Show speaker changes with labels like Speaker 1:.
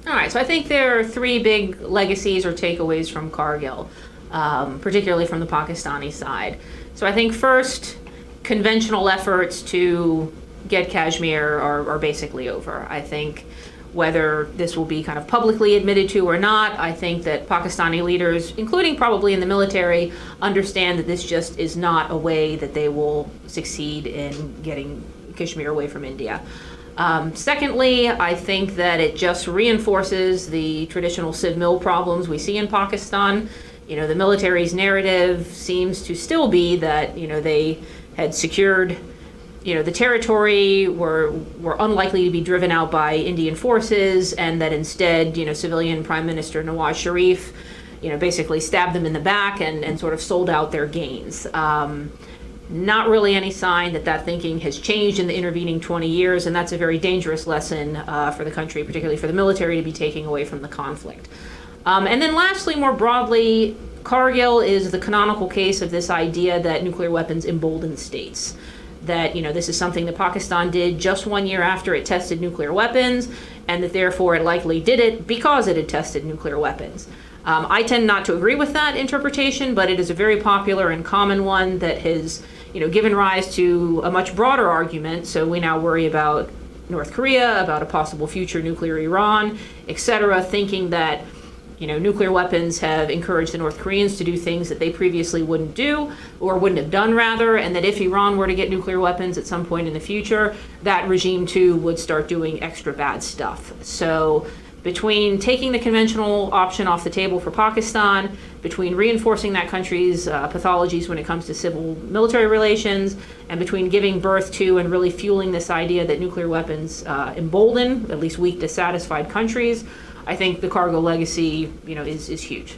Speaker 1: All right, so I think there are three big legacies or takeaways from Kargil, particularly from the Pakistani side. So I think first, conventional efforts to get Kashmir are basically over. I think whether this will be kind of publicly admitted to or not, I think that Pakistani leaders, including probably in the military, understand that this just is not a way that they will succeed in getting Kashmir away from India. Secondly, I think that it just reinforces the traditional civ mil problems we see in Pakistan. The military's narrative seems to still be that, they had secured the territory, were unlikely to be driven out by Indian forces, and that instead, civilian Prime Minister Nawaz Sharif, basically stabbed them in the back and sort of sold out their gains. Not really any sign that thinking has changed in the intervening 20 years, and that's a very dangerous lesson for the country, particularly for the military, to be taking away from the conflict. And then lastly, more broadly, Kargil is the canonical case of this idea that nuclear weapons embolden states. That, this is something that Pakistan did just 1 year after it tested nuclear weapons, and that therefore it likely did it because it had tested nuclear weapons. I tend not to agree with that interpretation, but it is a very popular and common one that has, given rise to a much broader argument. So we now worry about North Korea, about a possible future nuclear Iran, etc., thinking that nuclear weapons have encouraged the North Koreans to do things that they previously wouldn't do, or wouldn't have done rather, and that if Iran were to get nuclear weapons at some point in the future, that regime too would start doing extra bad stuff. So between taking the conventional option off the table for Pakistan, between reinforcing that country's pathologies when it comes to civil-military relations, and between giving birth to and really fueling this idea that nuclear weapons embolden at least weak, dissatisfied countries, I think the Kargil legacy, is huge.